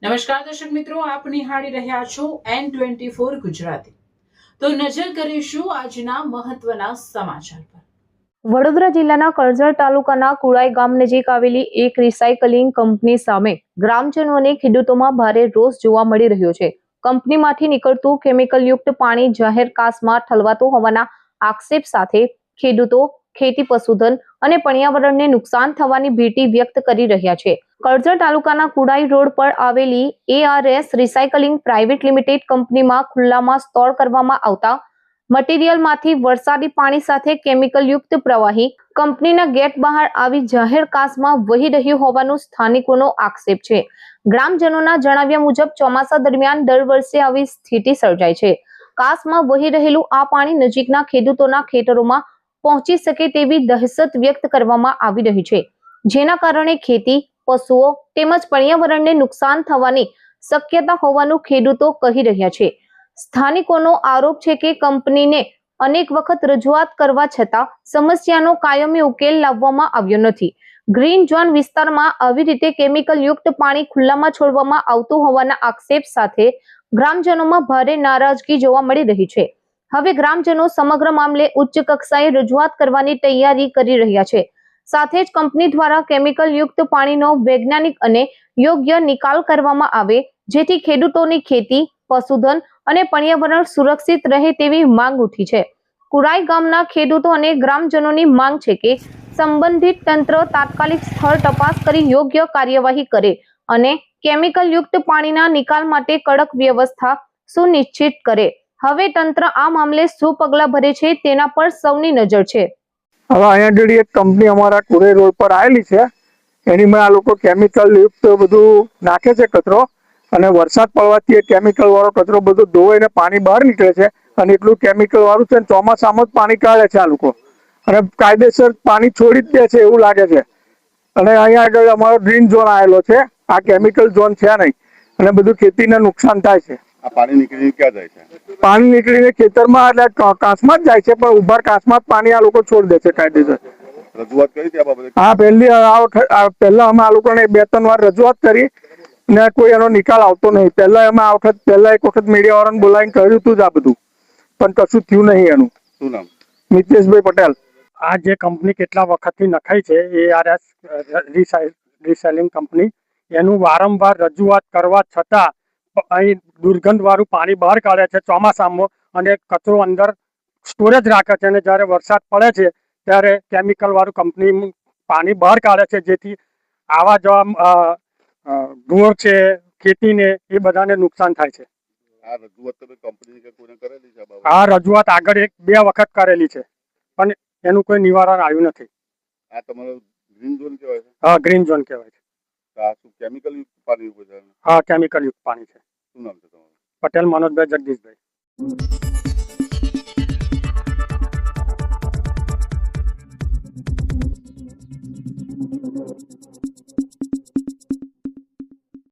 નમસ્કાર દર્શક મિત્રો, આપ નિહાળી રહ્યા છો N24 ગુજરાતી। તો નજર કરીશું આજના મહત્વના સમાચાર પર। વડોદરા જિલ્લાના કરજણ તાલુકાના કુળાઈ ગામ નજીક આવેલી એક રિસાયકલિંગ કંપની સામે ગ્રામજનો અને ખેડૂતોમાં ભારે રોષ જોવા મળી રહ્યો છે। કંપનીમાંથી નીકળતું કેમિકલયુક્ત પાણી જાહેર કાસમાં ઠલવાતું હોવાના આક્ષેપ સાથે ખેડૂતો ખેતી, પશુધન અને પર્યાવરણને નુકસાન થવાની ભીતિ વ્યક્ત કરી રહ્યા છે। કરજણ તાલુકાના કુડાઈ રોડ પર આવેલી ARS રિસાયકલિંગ પ્રાઇવેટ લિમિટેડ કંપનીમાં ખુલ્લામાં સ્ટોર કરવામાં આવતા મટીરીયલમાંથી વરસાદી પાણી સાથે કેમિકલયુક્ત પ્રવાહી કંપનીના ગેટ બહાર આવી જાહેર કાસમાં વહી રહ્યું હોવાનું સ્થાનિકોનો આક્ષેપ છે। ગ્રામજનોના જણાવ્યા મુજબ ચોમાસા દરમિયાન દર વર્ષે આવી સ્થિતિ સર્જાય છે। કાસમાં વહી રહેલું આ પાણી નજીકના ખેડૂતોના ખેતરોમાં પહોંચી શકે તેવી દહેશત વ્યક્ત કરવામાં આવી રહી છે, જેના કારણે ખેતી, પશુઓ તેમજ પર્યાવરણને નુકસાન થવાની શક્યતા હોવાનું ખેડૂતો કહી રહ્યા છે। સ્થાનિકોનો આરોપ છે કે કંપનીને અનેક વખત રજૂઆત કરવા છતાં સમસ્યાનો કાયમી ઉકેલ લાવવામાં આવ્યો નથી। ગ્રીન ઝોન વિસ્તારમાં આવી રીતે કેમિકલયુક્ત પાણી ખુલ્લામાં છોડવામાં આવતું હોવાના આક્ષેપ સાથે ગ્રામજનોમાં ભારે નારાજગી જોવા મળી રહી છે। હવે ગ્રામજનો સમગ્ર મામલે ઉચ્ચ કક્ષાએ રજૂઆત કરવાની તૈયારી કરી રહ્યા છે। સાથે જ કંપની દ્વારા કેમિકલયુક્ત પાણીનો વૈજ્ઞાનિક અને યોગ્ય નિકાલ કરવામાં આવે, જેથી ખેડૂતોની ખેતી, પશુધન અને પર્યાવરણ સુરક્ષિત રહે તેવી માંગ ઉઠી છે। કુરાઈ ગામના ખેડૂતો અને ગ્રામજનોની માંગ છે કે સંબંધિત તંત્ર તાત્કાલિક સ્થળ તપાસ કરી યોગ્ય કાર્યવાહી કરે અને કેમિકલયુક્ત પાણીના નિકાલ માટે કડક વ્યવસ્થા સુનિશ્ચિત કરે। હવે તંત્ર આ મામલે શું પગલાં ભરે છે તેના પર સૌની નજર છે। હવે અહીંયા આગળ એક કંપની અમારા કુરાઈ રોડ પર આવેલી છે, એનીમાં આ લોકો કેમિકલ યુક્ત બધું નાખે છે કચરો, અને વરસાદ પડવાથી એ કેમિકલ વાળો કચરો બધો ધોવાઈને પાણી બહાર નીકળે છે, અને એટલું કેમિકલ વાળું છે ચોમાસામાં જ પાણી કાઢે છે આ લોકો, અને કાયદેસર પાણી છોડી જ દે છે એવું લાગે છે। અને અહીંયા આગળ અમારો ગ્રીન ઝોન આવેલો છે, આ કેમિકલ ઝોન છે નહીં, અને બધું ખેતીને નુકસાન થાય છે। આ પાણી નીકળીને ક્યાં જાય છે? પાણી નીકળીને ખેતરમાં એટલે કાંસમાં જ જાય છે, પણ ઉભા કાંસમાં જ પાણી આ લોકો છોડી દે છે કાયદેસર। રજૂઆત કરી હતી આ બાબતે? હા, પહેલા અમે આ લોકોને 2-3 વાર રજૂઆત કરી ને કોઈ એનો નિકાલ આવતો નહીં। પહેલા એક વખત મીડિયા વાળાને બોલાવીને કહ્યું હતું જ આ બધું, પણ કશું થયું નહીં એનું। શું નામ? મિતેશભાઈ પટેલ। આ જે કંપની કેટલા વખતથી નખાઈ છે, ARS રિસાયકલિંગ કંપની, એનું વારંવાર રજૂઆત કરવા છતાં અહીં દુર્ગંધ વાળું પાણી બહાર કાઢે છે ચોમાસામાં, અને કચરો અંદર સ્ટોરેજ રાખે છે, અને જ્યારે વરસાદ પડે છે ત્યારે કેમિકલ વાળું કંપની પાણી બહાર કાઢે છે, જેથી આવા જવા ઢોર છે, ખેતીને એ બધાને નુકસાન થાય છે। આ રજૂઆત તમે કંપની કે કોઈને કરેલી છે? આ રજૂઆત આગળ 1-2 વખત કરેલી છે, પણ એનું કોઈ નિવારણ આવ્યું નથી। આ તમારો ગ્રીન ઝોન કહેવાય છે? હા, ગ્રીન ઝોન કહેવાય છે। આ શું કેમિકલ યુક્ત પાણી ઉપર છે? હા, કેમિકલ યુક્ત પાણી છે। શું નામ છે તમારું? પટેલ મનોજભાઈ જગદીશભાઈ।